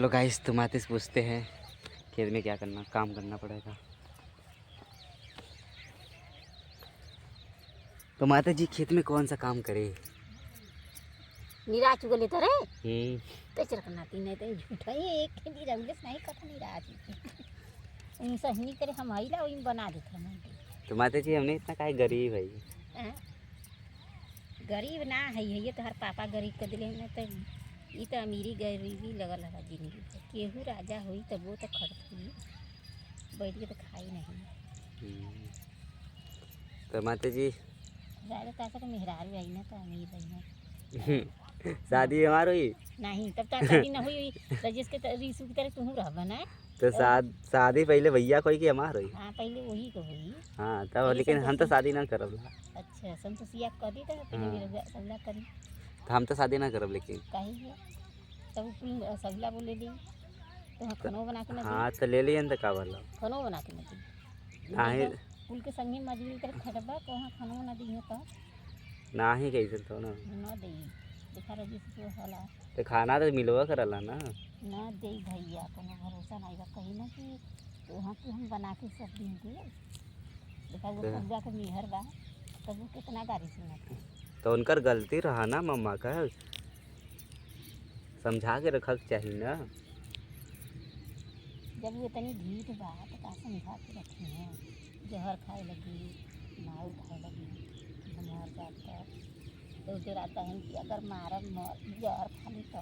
लो guys, तुम आते से पूछते हैं खेत में क्या करना, काम करना पड़ेगा। तो माता जी खेत में कौन सा काम करे? निराश गले तो रे हम्म। तो चरकना तीन है तो झूठा ही एक खेती रंगलेस नहीं कथा निराश इन सही करे हम आइला वही बना देते हम। तो माता जी हमने इतना काहे गरीब है? गरीब ना है ये तो हर पापा गरीब कर दिले ना तो ये तो अमीरी गरीबी लगल है जिंदगी पे। केहू राजा हुई तब वो तो खड़त हुई बैठ के तो खाई नहीं। तो माता जी राजा तासा का मेहरारू आई ना तो अमीर रही ना शादी हमारी हुई नहीं तब तक शादी ना हुई रजिस के रीसू की तरह तुम रह ना तो शादी पहले भैया कोई की हमार हुई। हाँ पहले वही को हुई। हाँ तब, लेकिन हम तो शादी ना करब। अच्छा संतोषिया कर दी तो पहले मेरा सबला करी तो हम तो शादी ना करब, लेकिन कही है तब कुल सबला बोले दी तो हाँ खानो बना के ना दी। हाँ तो ले लियन तो का भला खानो बना के ना दी नाही कुल के संगे मजबूरी कर खटबा तो हाँ खानो ना दी तो नाही कैसे तो ना दी देखा रही तो होला तो खाना तो मिलवा करला ना दे भैया कोनो भरोसा नहीं बा कहीं ना कि तो वहाँ के हम बना के सब दिन दे देखा वो सबला के मेहर बा तब वो कितना गारी सुना तो उनकर गलती रहा ना मम्मा का, समझा के रखा चाहिए ना। जब वो इतनी ढीठ बा तो का समझा के रखी है। जहर खाए लगी माऊ खाए लगी हमार जाता तो डराता है कि अगर मारब जहर खाली तो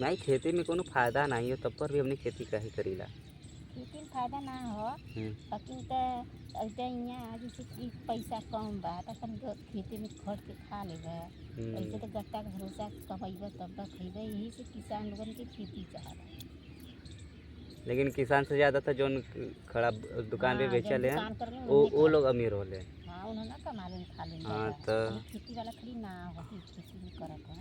नहीं खेती में कोनो फायदा नहीं हो तब पर भी हमने खेती काहे करीला। खेती में फायदा ना हो लेकिन तो ऐसे यहाँ जैसे कि पैसा कम बा तो अपन खेती में खट के खा लेबा ऐसे तो गट्टा के भरोसा कमैबा तब तक खैबा। यही से किसान लोगन के खेती चाहता। लेकिन किसान से ज़्यादा तो जो खड़ा दुकान पे बेचल है वो लोग अमीर होले। हाँ उन्होंने कमा लें खा लें। हाँ तो खेती वाला खड़ी ना होती खेती में करत है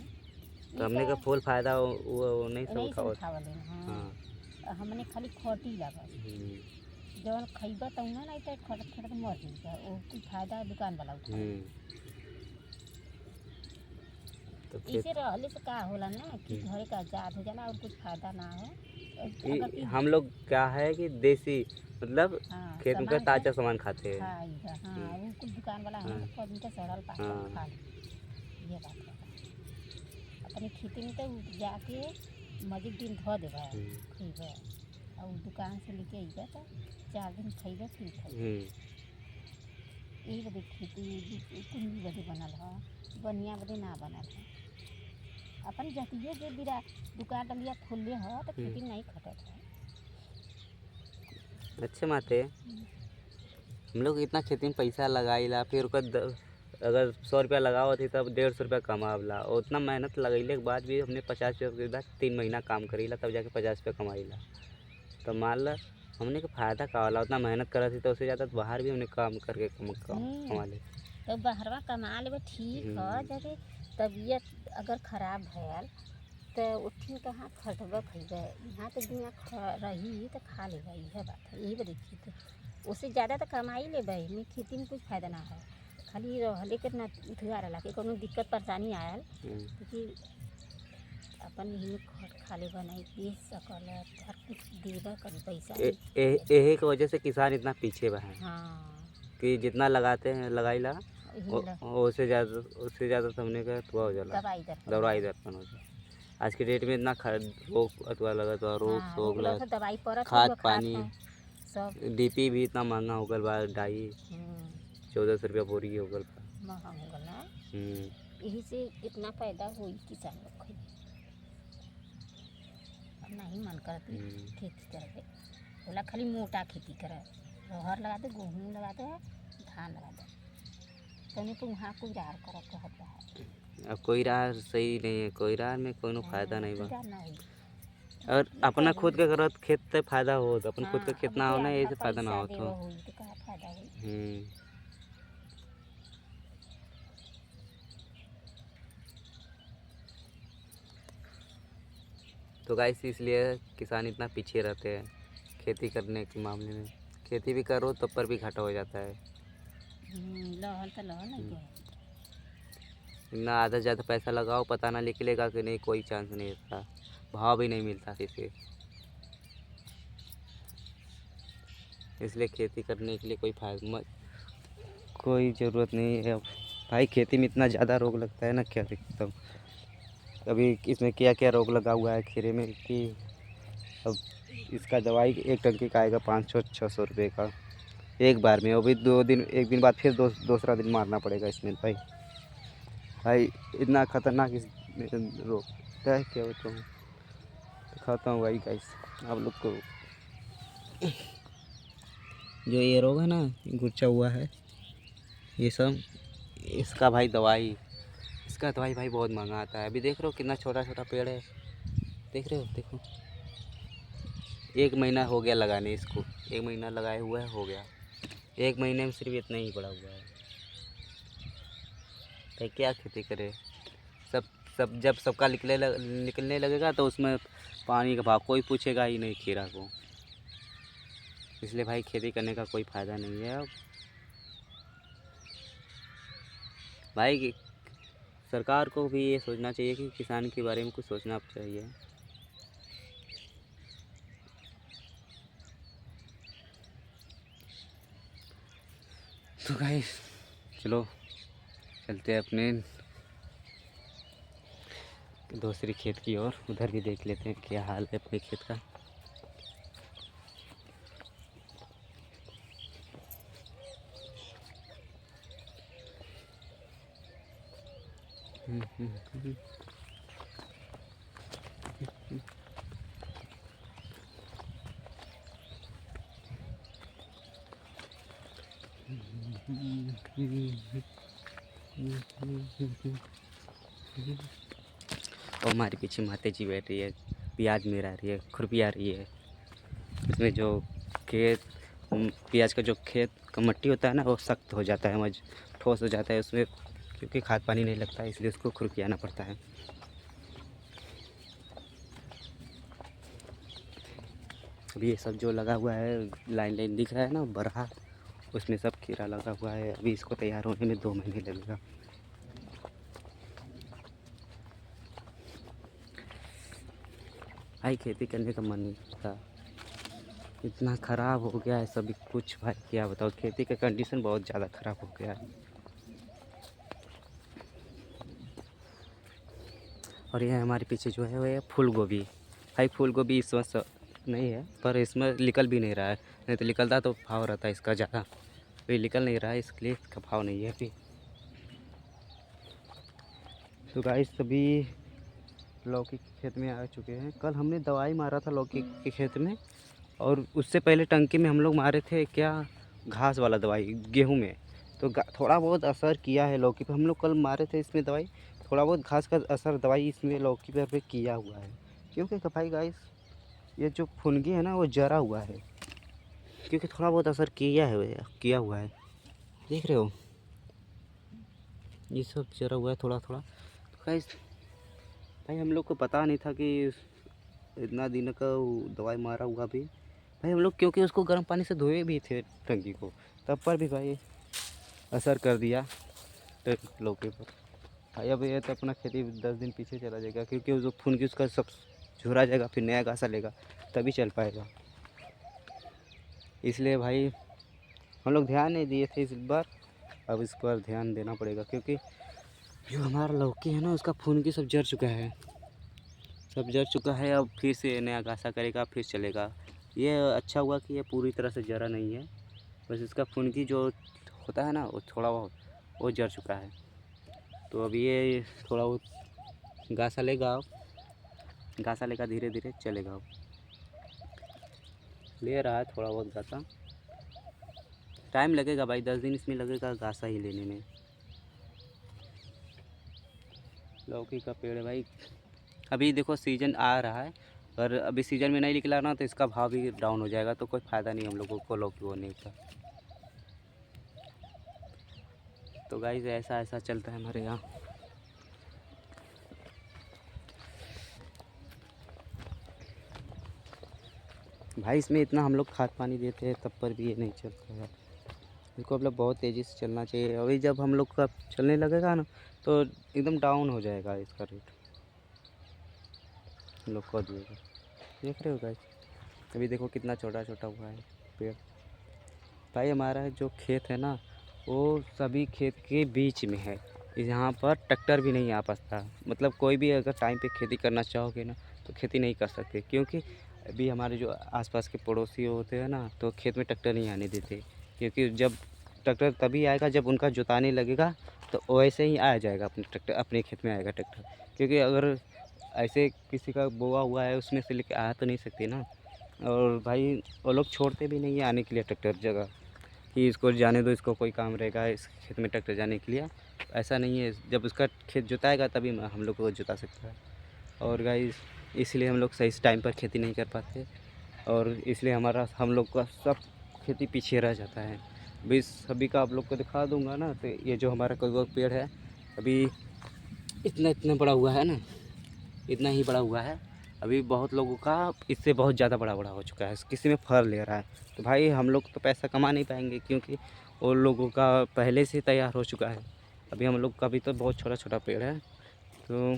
तो हमने का फुल फायदा वो नहीं सब उठावले। हाँ हमने खाली खोटी लगा जौन खैबा तो ना नहीं तो खटत खटत मर जाएगा वो कुछ फायदा दुकान वाला उठा। तो इसे रहले से का होला ना कि घरे का आजाद हो जाला और कुछ फायदा ना हो। हम लोग क्या है कि देसी मतलब खेत में का ताजा सामान खाते हैं। हाँ वो कुछ दुकान वाला है तो खुद का सड़ल पाकल खा ले ये बात है। अपनी खेती में तो जाके मजे दिन धो देबा खैबा और दुकान से लेके आइबा तो 4 दिन खैबा फिर खैबा। यही बदे खेती कुंडी बदे बनल है बनिया बदे ना बनल है। अपन जतिये जे बिरा दुकान डलिया खोलले हो तो खेती नहीं खटत है। अच्छे माते हम लोग इतना खेती में पैसा लगाईला फिर अगर 100 रुपया लगाओ थी तब 150 रुपया कमावला। उतना मेहनत लगैले के बाद भी हमने 50 रुपया के बाद 3 महीना काम करीला तब जाके 50 रुपया कमाईला। तो मान ला हमने का फायदा का वाला उतना मेहनत करा थी तो उससे ज़्यादा बाहर भी हमने काम करके कमा ले। तो बाहरवा कमा ले ठीक है जैसे तबीयत अगर खराब भैल तो उठी कहाँ खटबा खैबा यहाँ तो दुनिया रही तो खा लेगा यह बात है। यही बड़ी खेती उससे ज़्यादा तो कमाई ले भाई में खेती में कुछ फायदा ना है खाली रहले के ना उठा रहा कि कोनो दिक्कत परेशानी आयल क्योंकि अपन यही खट खा लेबा नहीं बेच सकल हर कुछ देबा कर पैसा यही की वजह से किसान इतना पीछे बा है। हाँ कि जितना लगाते हैं लगाईला उससे ज़्यादा तो हमने का थोड़ा हो जाला दवाई दर्पण हो जाए। आज के डेट में इतना रोग अथवा लगा तो रोग दवाई पर खाद पानी सब डीपी भी इतना महंगा हो गल बा। डाई 1400 रुपया बोरी हो गल महंगा हो गल ना। यही से इतना फायदा हुई किसान लोग को नहीं मन करती खेती करे बोला खाली मोटा खेती करे रहर लगा दे गेहूँ लगा दे धान लगा दे तो तो वहाँ कोई रार कर कहता है। अब कोई राह सही नहीं है, कोई राह में कोनो फायदा नहीं बा। और अपना खुद के करत खेत से फायदा हो तो अपन खुद का खेत ना होना ये से फायदा ना हो तो गाइस इसलिए किसान इतना पीछे रहते हैं खेती करने के मामले में। खेती भी करो तब पर भी घाटा हो जाता है। इतना आधा ज़्यादा पैसा लगाओ पता ना निकलेगा कि नहीं कोई चांस नहीं रहता भाव भी नहीं मिलता किसी। इसलिए खेती करने के लिए कोई ज़रूरत नहीं है अब। भाई खेती में इतना ज़्यादा रोग लगता है ना, क्या दिक्कत अब। अभी इसमें क्या क्या रोग लगा हुआ है खीरे में कि अब इसका दवाई एक टंकी का आएगा 500-600 रुपये का एक बार में। अभी 2 दिन, एक दिन बाद फिर दूसरा दिन मारना पड़ेगा इसमें। भाई इतना ख़तरनाक रोग है, क्या बताऊँ। दिखाता हूँ भाई गाइस आप लोग को। जो ये रोग है ना, गुच्छा हुआ है ये सब, इसका भाई दवाई बहुत महंगा आता है। अभी देख रहे हो कितना छोटा छोटा पेड़ है, देख रहे हो, देखो 1 महीना हो गया लगाने इसको, 1 महीना लगाए हुआ है, हो गया 1 महीने में सिर्फ इतना ही बड़ा हुआ है। भाई क्या खेती करे। सब सब जब सबका निकलने लगेगा तो उसमें पानी का भाव कोई पूछेगा ही नहीं खीरा को। इसलिए भाई खेती करने का कोई फ़ायदा नहीं है अब। भाई सरकार को भी ये सोचना चाहिए कि किसान के बारे में कुछ सोचना चाहिए। तो भाई चलो चलते हैं अपने दूसरी खेत की ओर, उधर भी देख लेते हैं क्या हाल है अपने खेत का। और हमारे पीछे माता जी बैठ रही है, प्याज मेरा रही है, खुरपिया रही है। इसमें जो खेत प्याज का जो खेत का मट्टी होता है ना, वो सख्त हो जाता है, ठोस हो जाता है उसमें, क्योंकि खाद पानी नहीं लगता है, इसलिए उसको खुरपियाना पड़ता है। अभी ये सब जो लगा हुआ है, लाइन लाइन दिख रहा है ना बरहा, उसमें सब खीरा लगा हुआ है। अभी इसको तैयार होने में 2 महीने लगेगा। भाई खेती करने का मन नहीं करता, इतना ख़राब हो गया है सभी कुछ। भाई क्या बताओ, खेती का कंडीशन बहुत ज़्यादा ख़राब हो गया है। और ये हमारे पीछे जो है वो है फूल गोभी। भाई फूल गोभी इस वक्त नहीं है, पर इसमें निकल भी नहीं रहा है, नहीं तो निकलता तो भाव रहता है इसका ज़्यादा। अभी निकल नहीं रहा है, इसलिए इसका भाव नहीं है अभी। तो गाइस सभी लौकी के खेत में आ चुके हैं। कल हमने दवाई मारा था लौकी के खेत में, और उससे पहले टंकी में हम लोग मारे थे क्या, घास वाला दवाई गेहूं में। तो थोड़ा बहुत असर किया है लौकी पे। हम लोग कल मारे थे इसमें दवाई, थोड़ा बहुत घास का असर दवाई इसमें लौकी पे किया हुआ है। क्योंकि भाई गाइस ये जो फुनगी है ना, वो जरा हुआ है, क्योंकि थोड़ा बहुत असर किया हुआ है। देख रहे हो ये सब जरा हुआ है थोड़ा थोड़ा। तो गाइस भाई हम लोग को पता नहीं था कि इतना दिन का दवाई मारा हुआ भी। भाई हम लोग क्योंकि उसको गर्म पानी से धोए भी थे टंकी को, तब पर भी भाई असर कर दिया लौकी पर। भाई अब ये तो अपना खेती 10 दिन पीछे चला जाएगा, क्योंकि वो जो फुनगी उसका सब झुरा जाएगा, फिर नया घासा लेगा तभी चल पाएगा। इसलिए भाई हम लोग ध्यान नहीं दिए थे इस बार, अब इस पर ध्यान देना पड़ेगा, क्योंकि जो हमारा लौकी है ना उसका फुनगी सब जर चुका है, अब फिर से नया घासा करेगा फिर चलेगा। ये अच्छा हुआ कि ये पूरी तरह से जरा नहीं है, बस इसका फुनगी जो होता है ना वो थोड़ा बहुत वो जर चुका है। तो अब ये थोड़ा बहुत घासा लेगा, धीरे धीरे चलेगा। अब ले रहा है थोड़ा बहुत घासा, टाइम लगेगा भाई, 10 दिन इसमें लगेगा घासा ही लेने में। लौकी का पेड़ है भाई, अभी देखो सीज़न आ रहा है, पर अभी सीज़न में नहीं निकला ना तो इसका भाव भी डाउन हो जाएगा, तो कोई फ़ायदा नहीं हम लोगों को लौकी बोने का। तो गाइस ऐसा चलता है हमारे यहाँ। भाई इसमें इतना हम लोग खाद पानी देते हैं तब पर भी ये नहीं चलता है। इसको मतलब बहुत तेज़ी से चलना चाहिए। अभी जब हम लोग का चलने लगेगा ना तो एकदम डाउन हो जाएगा इसका रेट, हम लोग को दिएगा। देख रहे हो गाइस, अभी देखो कितना छोटा छोटा हुआ है पेड़। भाई हमारा जो खेत है ना वो सभी खेत के बीच में है। यहाँ पर ट्रैक्टर भी नहीं आ पाता, मतलब कोई भी अगर टाइम पे खेती करना चाहोगे ना तो खेती नहीं कर सकते, क्योंकि अभी हमारे जो आसपास के पड़ोसी होते हैं ना तो खेत में ट्रैक्टर नहीं आने देते, क्योंकि जब ट्रैक्टर तभी आएगा जब उनका जोताने लगेगा, तो वैसे ही आ जाएगा अपने ट्रैक्टर, अपने खेत में आएगा ट्रैक्टर। क्योंकि अगर ऐसे किसी का बोआ हुआ है उसमें से लेके आ तो नहीं सकते ना। और भाई वो लोग छोड़ते भी नहीं है आने के लिए ट्रैक्टर जगह, कि इसको जाने दो, इसको कोई काम रहेगा इस खेत में ट्रैक्टर जाने के लिए। ऐसा नहीं है, जब उसका खेत जोताएगा तभी हम लोग को जोता सकता है। और गाइस इसलिए हम लोग सही से टाइम पर खेती नहीं कर पाते, और इसलिए हम लोग का सब खेती पीछे रह जाता है। अभी सभी का आप लोग को दिखा दूंगा ना, तो ये जो हमारा कोई पेड़ है अभी इतना इतना बड़ा हुआ है ना, इतना ही बड़ा हुआ है। अभी बहुत लोगों का इससे बहुत ज़्यादा बड़ा बड़ा हो चुका है, किसी में फल ले रहा है। तो भाई हम लोग तो पैसा कमा नहीं पाएंगे, क्योंकि वो लोगों का पहले से तैयार हो चुका है। अभी हम लोग का भी तो बहुत छोटा छोटा पेड़ है, तो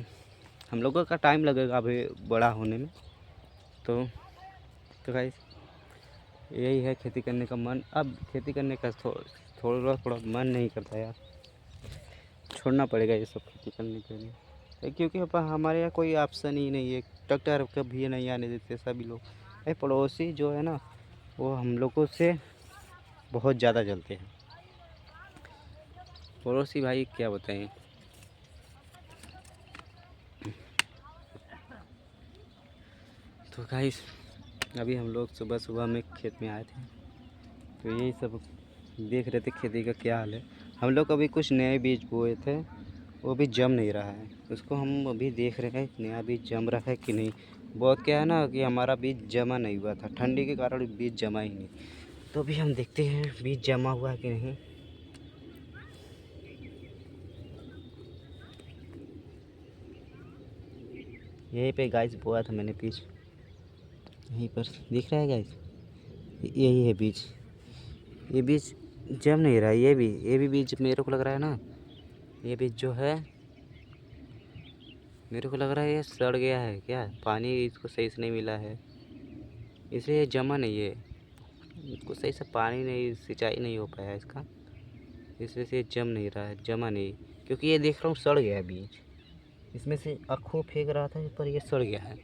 हम लोगों का टाइम लगेगा अभी बड़ा होने में। तो गाइस यही है खेती करने का मन। अब खेती करने का थोड़ा थोड़ा मन नहीं करता यार, छोड़ना पड़ेगा ये सब खेती करने के लिए, क्योंकि हमारे यहाँ कोई ऑप्शन ही नहीं है। ट्रैक्टर कभी नहीं आने देते सभी लोग। भाई पड़ोसी जो है ना वो हम लोगों से बहुत ज़्यादा जलते हैं। पड़ोसी भाई क्या बताएं। तो गाइस अभी हम लोग सुबह सुबह में खेत में आए थे, तो यही सब देख रहे थे खेती का क्या हाल है। हम लोग अभी कुछ नए बीज बोए थे, वो भी जम नहीं रहा है, उसको हम अभी देख रहे हैं नया बीज जम रहा है कि नहीं। बहुत क्या है ना कि हमारा बीज जमा नहीं हुआ था, ठंडी के कारण बीज जमा ही नहीं। तो अभी हम देखते हैं बीज जमा हुआ है कि नहीं। यहीं पे गाइस बोया था मैंने बीज, यहीं पर दिख रहा है गाइस, यही है बीज। ये बीज जम नहीं रहा है, ये भी बीज मेरे को लग रहा है ना, ये बीज जो है मेरे को लग रहा है ये सड़ गया है क्या, पानी इसको सही से नहीं मिला है इसलिए ये जमा नहीं है। इसको सही से पानी नहीं, सिंचाई नहीं हो पाया इसका, इसलिए से ये जम नहीं रहा है, जमा नहीं। क्योंकि ये देख रहा हूँ सड़ गया है बीज, इसमें से अखो फेंक रहा था पर ये सड़ गया है।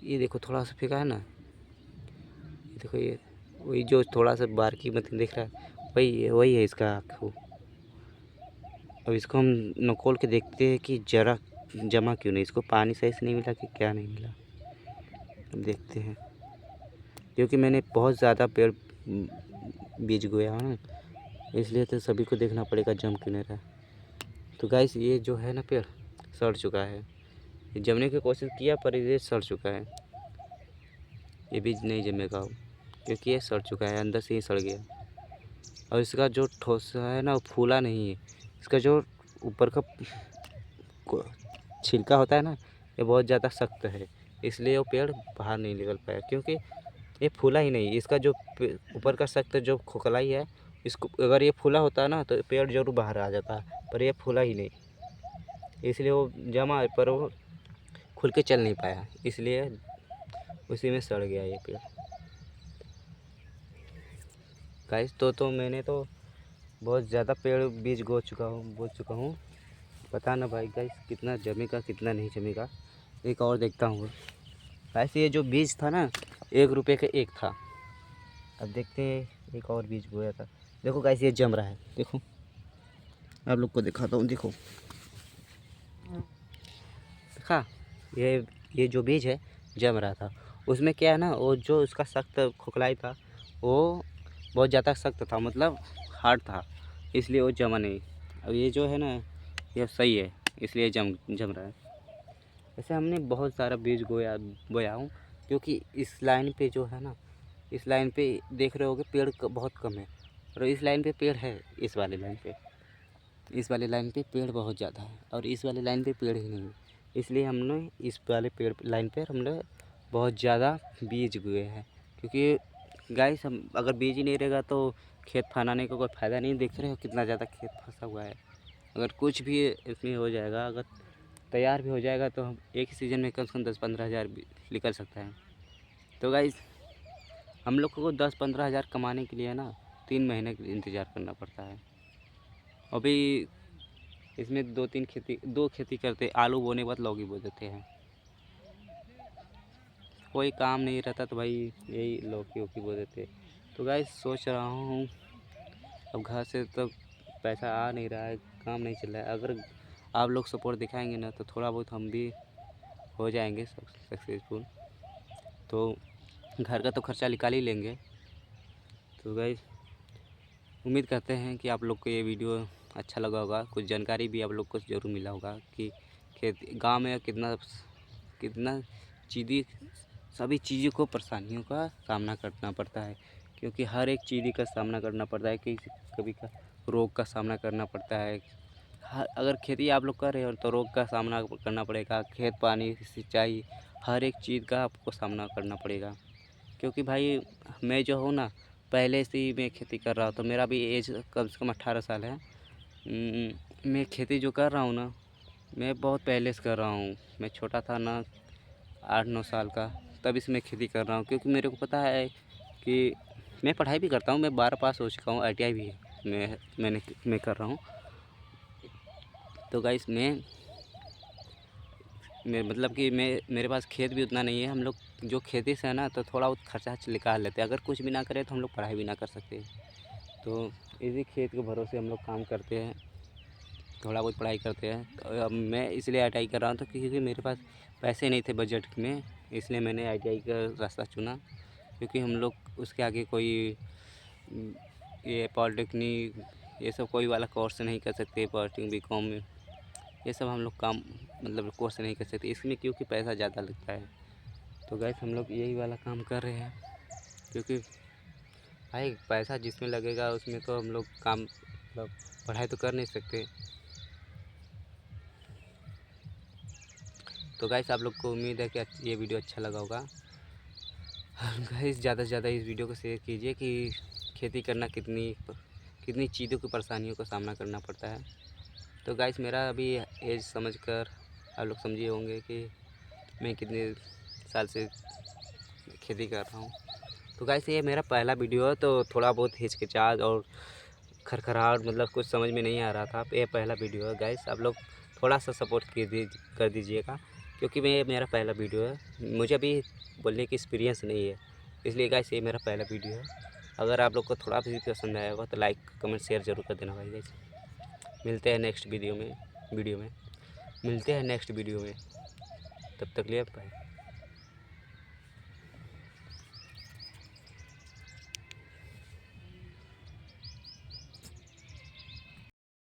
ये देखो थोड़ा सा फेंका है ना, ये देखो ये वही जो थोड़ा सा बारीकी मतलब दिख रहा है वही है इसका अखो। अब इसको हम नकोल के देखते हैं कि जरा जमा क्यों नहीं, इसको पानी सही से नहीं मिला कि क्या नहीं मिला, अब देखते हैं। क्योंकि मैंने बहुत ज़्यादा पेड़ बीज बोया हूँ, इसलिए तो सभी को देखना पड़ेगा जम क्यों नहीं रहा। तो गाइस ये जो है ना पेड़ सड़ चुका है, ये जमने की कोशिश किया पर ये सड़ चुका है, ये बीज नहीं जमेगा क्योंकि ये सड़ चुका है, अंदर से ही सड़ गया। और इसका जो ठोस है ना वो फूला नहीं है, इसका जो ऊपर का छिलका होता है ना ये बहुत ज़्यादा सख्त है, इसलिए वो पेड़ बाहर नहीं निकल पाया, क्योंकि ये फूला ही नहीं। इसका जो ऊपर का सख्त जो खोखलाई है, इसको अगर ये फूला होता ना तो पेड़ जरूर बाहर आ जाता, पर ये फूला ही नहीं, इसलिए वो जमा पर वो खुल के चल नहीं पाया, इसलिए उसी में सड़ गया ये पेड़। गाइस तो मैंने तो बहुत ज़्यादा पेड़ बीज बो चुका हूँ। पता ना भाई गाइस कितना जमेगा कितना नहीं जमेगा, एक और देखता हूँ। गाइस ये जो बीज था ना 1 रुपये का एक था, अब देखते हैं एक और बीज बोया था। देखो गाइस ये जम रहा है, देखो आप लोग को दिखाता हूँ, देखो देखा ये जो बीज है जम रहा था, उसमें क्या है ना वो जो उसका सख्त खोखलाई था वो बहुत ज़्यादा सख्त था, मतलब हार्ड था, इसलिए वो जमा नहीं। अब ये जो है ना ये सही है, इसलिए जम रहा है। वैसे हमने बहुत सारा बीज बोया हूँ, क्योंकि इस लाइन पे जो है ना, इस लाइन पे देख रहे होगे पेड़ बहुत कम है, और इस लाइन पे पेड़ है, इस वाले लाइन पे, इस वाले लाइन पे पेड़ बहुत ज़्यादा है, और इस वाले लाइन पे पेड़ ही नहीं है, इसलिए हमने इस वाले पेड़ लाइन पर हमने बहुत ज़्यादा बीज बोए हैं। क्योंकि गाइस हम अगर बीज ही नहीं रहेगा तो खेत फनाने का कोई फ़ायदा नहीं। देख रहे हो कितना ज़्यादा खेत फंसा हुआ है, अगर कुछ भी इसमें हो जाएगा, अगर तैयार भी हो जाएगा तो हम एक ही सीज़न में कम से कम 10-15 हज़ार निकल सकता है। तो गाइस हम लोग को 10-15 हज़ार कमाने के लिए ना 3 महीने का इंतज़ार करना पड़ता है। अभी इसमें 2 खेती करते, आलू बोने के बाद लौकी बो देते हैं। कोई काम नहीं रहता तो भाई यही लौकी वोकी बो देते। तो गाइस सोच रहा हूँ अब घर से तो पैसा आ नहीं रहा है, काम नहीं चल रहा है। अगर आप लोग सपोर्ट दिखाएंगे ना तो थोड़ा बहुत हम भी हो जाएंगे सक्सेसफुल, तो घर का तो खर्चा निकाल ही लेंगे। तो गाइस उम्मीद करते हैं कि आप लोग को ये वीडियो अच्छा लगा होगा, कुछ जानकारी भी आप लोग को ज़रूर मिला होगा कि गांव में कितना कितना चीज़ें, सभी चीज़ों को परेशानियों का सामना करना पड़ता है, क्योंकि हर एक चीज़ का सामना करना पड़ता है। कि कभी का रोग का सामना करना पड़ता है। अगर खेती आप लोग कर रहे हो तो रोग का सामना करना पड़ेगा, खेत पानी सिंचाई हर एक चीज़ का आपको सामना करना पड़ेगा। क्योंकि भाई मैं जो हूँ ना, पहले से ही मैं खेती कर रहा हूँ, तो मेरा भी एज कम से कम 18 साल है। मैं खेती जो कर रहा हूँ ना, मैं बहुत पहले से कर रहा हूँ। मैं छोटा था ना, 8-9 साल का, तभी से मैं खेती कर रहा हूँ। क्योंकि मेरे को पता है कि मैं पढ़ाई भी करता हूँ, मैं 12 पास हो चुका हूँ, ITI भी है मैं कर रहा हूँ। तो गाइस मैं मतलब कि मेरे पास खेत भी उतना नहीं है। हम लोग जो खेती से है ना, तो थोड़ा बहुत खर्चा निकाल लेते हैं। अगर कुछ भी ना करें तो हम लोग पढ़ाई भी ना कर सकते। तो इसी खेत के भरोसे हम लोग काम करते हैं, थोड़ा बहुत पढ़ाई करते हैं। तो अब मैं इसलिए ITI कर रहा हूँ, तो क्योंकि मेरे पास पैसे नहीं थे बजट में, इसलिए मैंने ITI का रास्ता चुना। क्योंकि हम लोग उसके आगे कोई ये पॉलिटेक्निक ये सब कोई वाला कोर्स नहीं कर सकते। पॉलिटेक्निक BCom में ये सब हम लोग काम मतलब कोर्स नहीं कर सकते इसमें, क्योंकि पैसा ज़्यादा लगता है। तो गैस हम लोग यही वाला काम कर रहे हैं, क्योंकि भाई पैसा जिसमें लगेगा उसमें तो हम लोग काम मतलब पढ़ाई तो कर नहीं सकते। तो गाइस आप लोग को उम्मीद है कि ये वीडियो अच्छा लगा होगा। गाइस ज़्यादा से ज़्यादा इस वीडियो को शेयर कीजिए कि खेती करना कितनी चीज़ों की परेशानियों का सामना करना पड़ता है। तो गाइस मेरा अभी एज समझकर आप लोग समझे होंगे कि मैं कितने साल से खेती कर रहा हूँ। तो गाइस ये मेरा पहला वीडियो है, तो थोड़ा बहुत हिचकिचाहट और खरखराहट मतलब कुछ समझ में नहीं आ रहा था। ये पहला वीडियो है गाइस, आप लोग थोड़ा सा सपोर्ट कर दीजिएगा, क्योंकि मेरा पहला वीडियो है। मुझे अभी बोलने की एक्सपीरियंस नहीं है, इसलिए गाइस ये मेरा पहला वीडियो है। अगर आप लोग को थोड़ा भी पसंद आया होगा तो लाइक कमेंट शेयर ज़रूर कर देना भाई। गाइस मिलते हैं नेक्स्ट वीडियो में। मिलते हैं नेक्स्ट वीडियो में, तब तक लिए बाय।